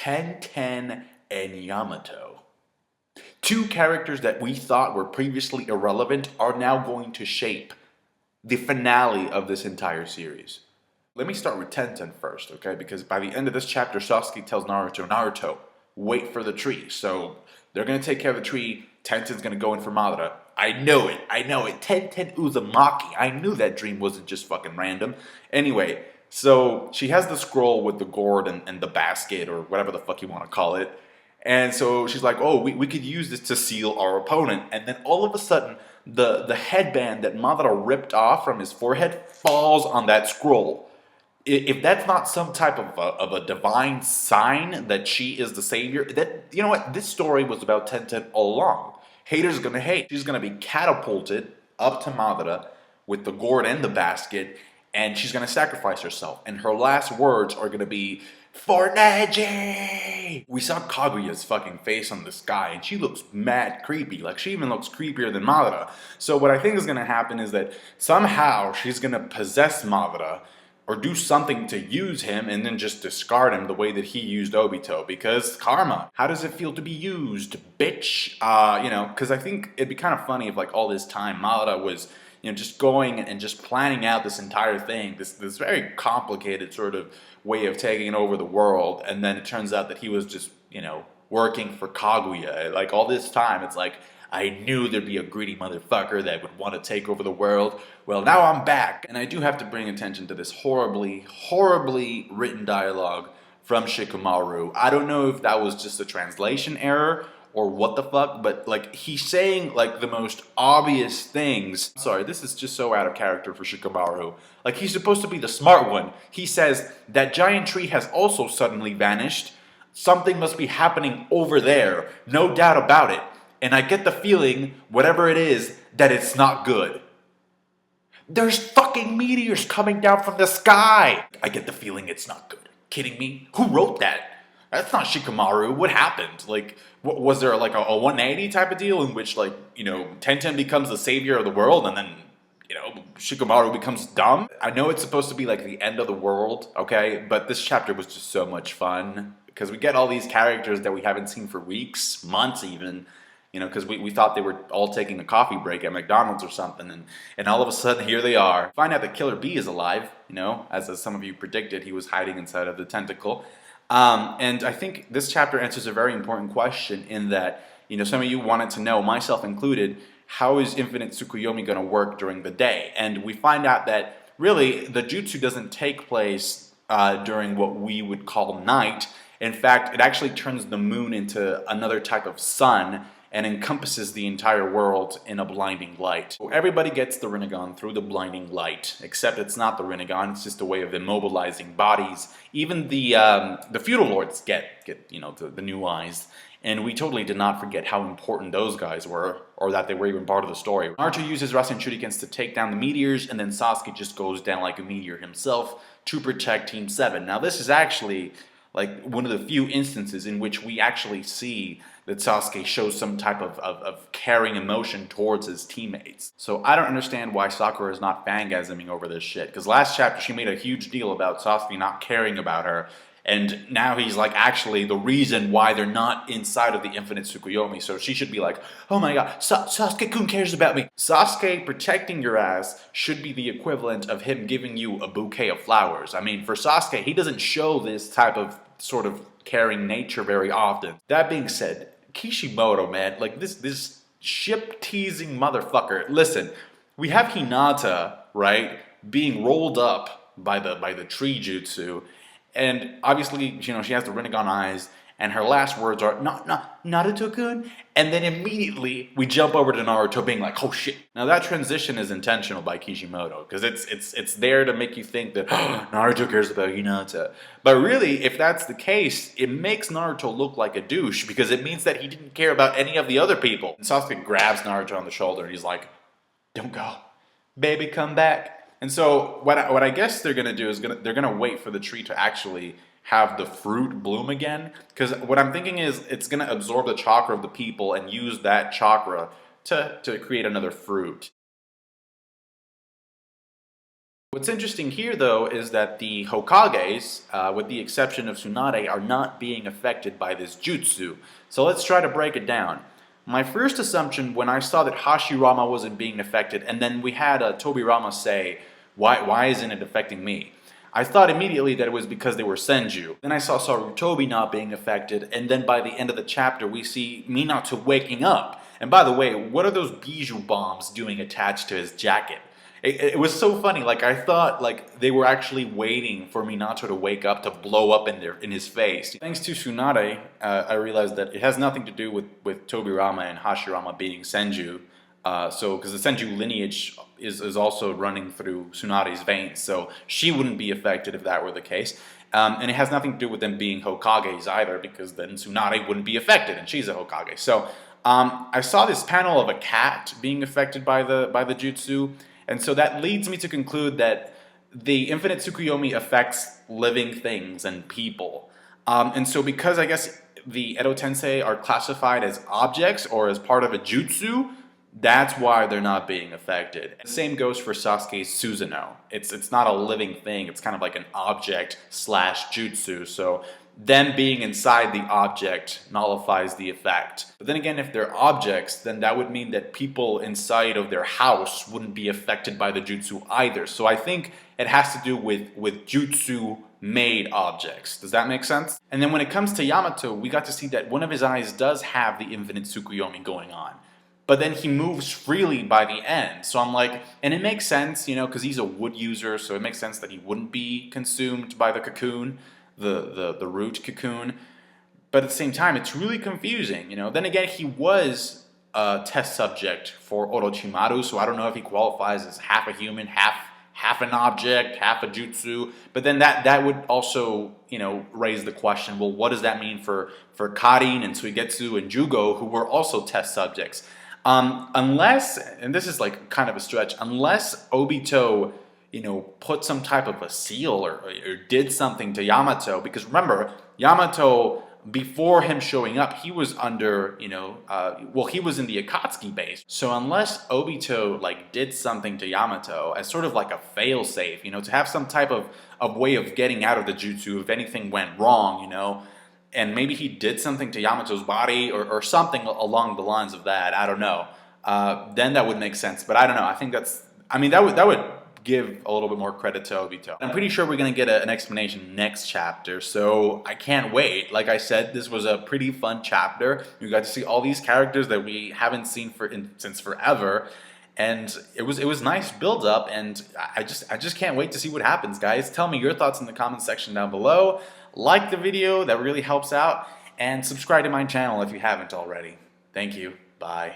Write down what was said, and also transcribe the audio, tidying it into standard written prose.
Tenten and Yamato. Two characters that we thought were previously irrelevant are now going to shape the finale of this entire series. Let me start with Tenten first, okay? Because by the end of this chapter, Sasuke tells Naruto, Naruto, wait for the tree. So they're going to take care of the tree. Tenten's going to go in for Madara. I know it. Tenten Uzumaki. I knew that dream wasn't just fucking random. Anyway, so she has the scroll with the gourd and the basket, or whatever the fuck you want to call it. And so she's like, oh, we could use this to seal our opponent. And then all of a sudden, the headband that Madara ripped off from his forehead falls on that scroll. If that's not some type of a divine sign that she is the savior, that, you know what, this story was about Tenten all along. Haters gonna hate. She's gonna be catapulted up to Madara with the gourd and the basket, and she's gonna sacrifice herself. And her last words are gonna be, for Neji! We saw Kaguya's fucking face on the sky, and she looks mad creepy. Like, she even looks creepier than Madara. So what I think is gonna happen is that somehow she's gonna possess Madara, or do something to use him and then just discard him the way that he used Obito, because karma. How does it feel to be used, bitch? You know, because I think it'd be kind of funny if, like, all this time Madara was, you know, just going and just planning out this entire thing, this very complicated sort of way of taking over the world, and then it turns out that he was just, you know, working for Kaguya. Like, all this time, it's like, I knew there'd be a greedy motherfucker that would want to take over the world. Well, now I'm back. And I do have to bring attention to this horribly, horribly written dialogue from Shikamaru. I don't know if that was just a translation error or what the fuck, but, like, he's saying, like, the most obvious things. Sorry, this is just so out of character for Shikamaru. Like, he's supposed to be the smart one. He says, that giant tree has also suddenly vanished. Something must be happening over there. No doubt about it. And I get the feeling, whatever it is, that it's not good. There's fucking meteors coming down from the sky. I get the feeling it's not good. Kidding me? Who wrote that? That's not Shikamaru. What happened? Like, was there like a 180 type of deal in which, like, you know, Tenten becomes the savior of the world and then, you know, Shikamaru becomes dumb? I know it's supposed to be like the end of the world, okay? But this chapter was just so much fun because we get all these characters that we haven't seen for weeks, months even. You know, because we thought they were all taking a coffee break at McDonald's or something, and all of a sudden, here they are. Find out that Killer B is alive, you know, as some of you predicted, he was hiding inside of the tentacle. And I think this chapter answers a very important question in that, you know, some of you wanted to know, myself included, how is Infinite Tsukuyomi going to work during the day? And we find out that, really, the jutsu doesn't take place during what we would call night. In fact, it actually turns the moon into another type of sun, and encompasses the entire world in a blinding light. So everybody gets the Rinnegan through the blinding light, except it's not the Rinnegan, it's just a way of immobilizing bodies. Even the feudal lords get you know, the new eyes, and we totally did not forget how important those guys were, or that they were even part of the story. Naruto uses Rasen Shurikens to take down the meteors, and then Sasuke just goes down like a meteor himself to protect Team 7. Now this is actually like one of the few instances in which we actually see that Sasuke shows some type of caring emotion towards his teammates. So I don't understand why Sakura is not fangasming over this shit. Because last chapter she made a huge deal about Sasuke not caring about her. And now he's like actually the reason why they're not inside of the Infinite Tsukuyomi. So she should be like, oh my god, Sasuke-kun cares about me. Sasuke protecting your ass should be the equivalent of him giving you a bouquet of flowers. I mean, for Sasuke, he doesn't show this type of sort of caring nature very often. That being said, Kishimoto, man, like this ship-teasing motherfucker. Listen, we have Hinata, right, being rolled up by the tree jutsu, and obviously, you know, she has the Rinnegan eyes, and her last words are, Naruto-kun, and then immediately we jump over to Naruto being like, oh shit. Now that transition is intentional by Kishimoto, because it's there to make you think that Naruto cares about Hinata. But really, if that's the case, it makes Naruto look like a douche, because it means that he didn't care about any of the other people. And Sasuke grabs Naruto on the shoulder, and he's like, don't go. Baby, come back. And so what I guess they're going to do is they're going to wait for the tree to actually have the fruit bloom again. Because what I'm thinking is it's going to absorb the chakra of the people and use that chakra to create another fruit. What's interesting here, though, is that the Hokages, with the exception of Tsunade, are not being affected by this jutsu. So let's try to break it down. My first assumption when I saw that Hashirama wasn't being affected, and then we had Tobirama say, why isn't it affecting me? I thought immediately that it was because they were Senju. Then I saw Sarutobi not being affected, and then by the end of the chapter we see Minato waking up. And by the way, what are those bijou bombs doing attached to his jacket? It was so funny. Like, I thought like they were actually waiting for Minato to wake up to blow up in his face. Thanks to Tsunade, I realized that it has nothing to do with Tobirama and Hashirama being Senju. Because the Senju lineage is also running through Tsunade's veins, so she wouldn't be affected if that were the case. And it has nothing to do with them being Hokages either, because then Tsunade wouldn't be affected, and she's a Hokage. So I saw this panel of a cat being affected by the jutsu. And so that leads me to conclude that the infinite Tsukuyomi affects living things and people. And so because I guess the Edo Tensei are classified as objects or as part of a jutsu, that's why they're not being affected. The same goes for Sasuke's Susanoo. It's not a living thing, it's kind of like an object slash jutsu. So them being inside the object nullifies the effect. But then again, if they're objects, then that would mean that people inside of their house wouldn't be affected by the jutsu either. So I think it has to do with jutsu made objects. Does that make sense? And then when it comes to Yamato, we got to see that one of his eyes does have the infinite Tsukuyomi going on. But then he moves freely by the end. So I'm like, and it makes sense, you know, because he's a wood user, so it makes sense that he wouldn't be consumed by the cocoon, the root cocoon. But at the same time, it's really confusing, you know. Then again, he was a test subject for Orochimaru, so I don't know if he qualifies as half a human, half an object, half a jutsu. But then that would also, you know, raise the question, well, what does that mean for Karin and Suigetsu and Jugo, who were also test subjects? Unless, and this is like kind of a stretch, unless Obito, you know, put some type of a seal or did something to Yamato, because remember, Yamato, before him showing up, he was under, you know, well, he was in the Akatsuki base. So unless Obito, like, did something to Yamato as sort of like a fail-safe, you know, to have some type of way of getting out of the jutsu if anything went wrong, you know, and maybe he did something to Yamato's body or something along the lines of that, I don't know, then that would make sense. But I don't know, I think that's, I mean, that would give a little bit more credit to Obito. I'm pretty sure we're going to get an explanation next chapter, so I can't wait. Like I said, this was a pretty fun chapter. We got to see all these characters that we haven't seen since forever, and it was nice build up, and I just can't wait to see what happens, guys. Tell me your thoughts in the comment section down below. Like the video, that really helps out, and subscribe to my channel if you haven't already. Thank you. Bye.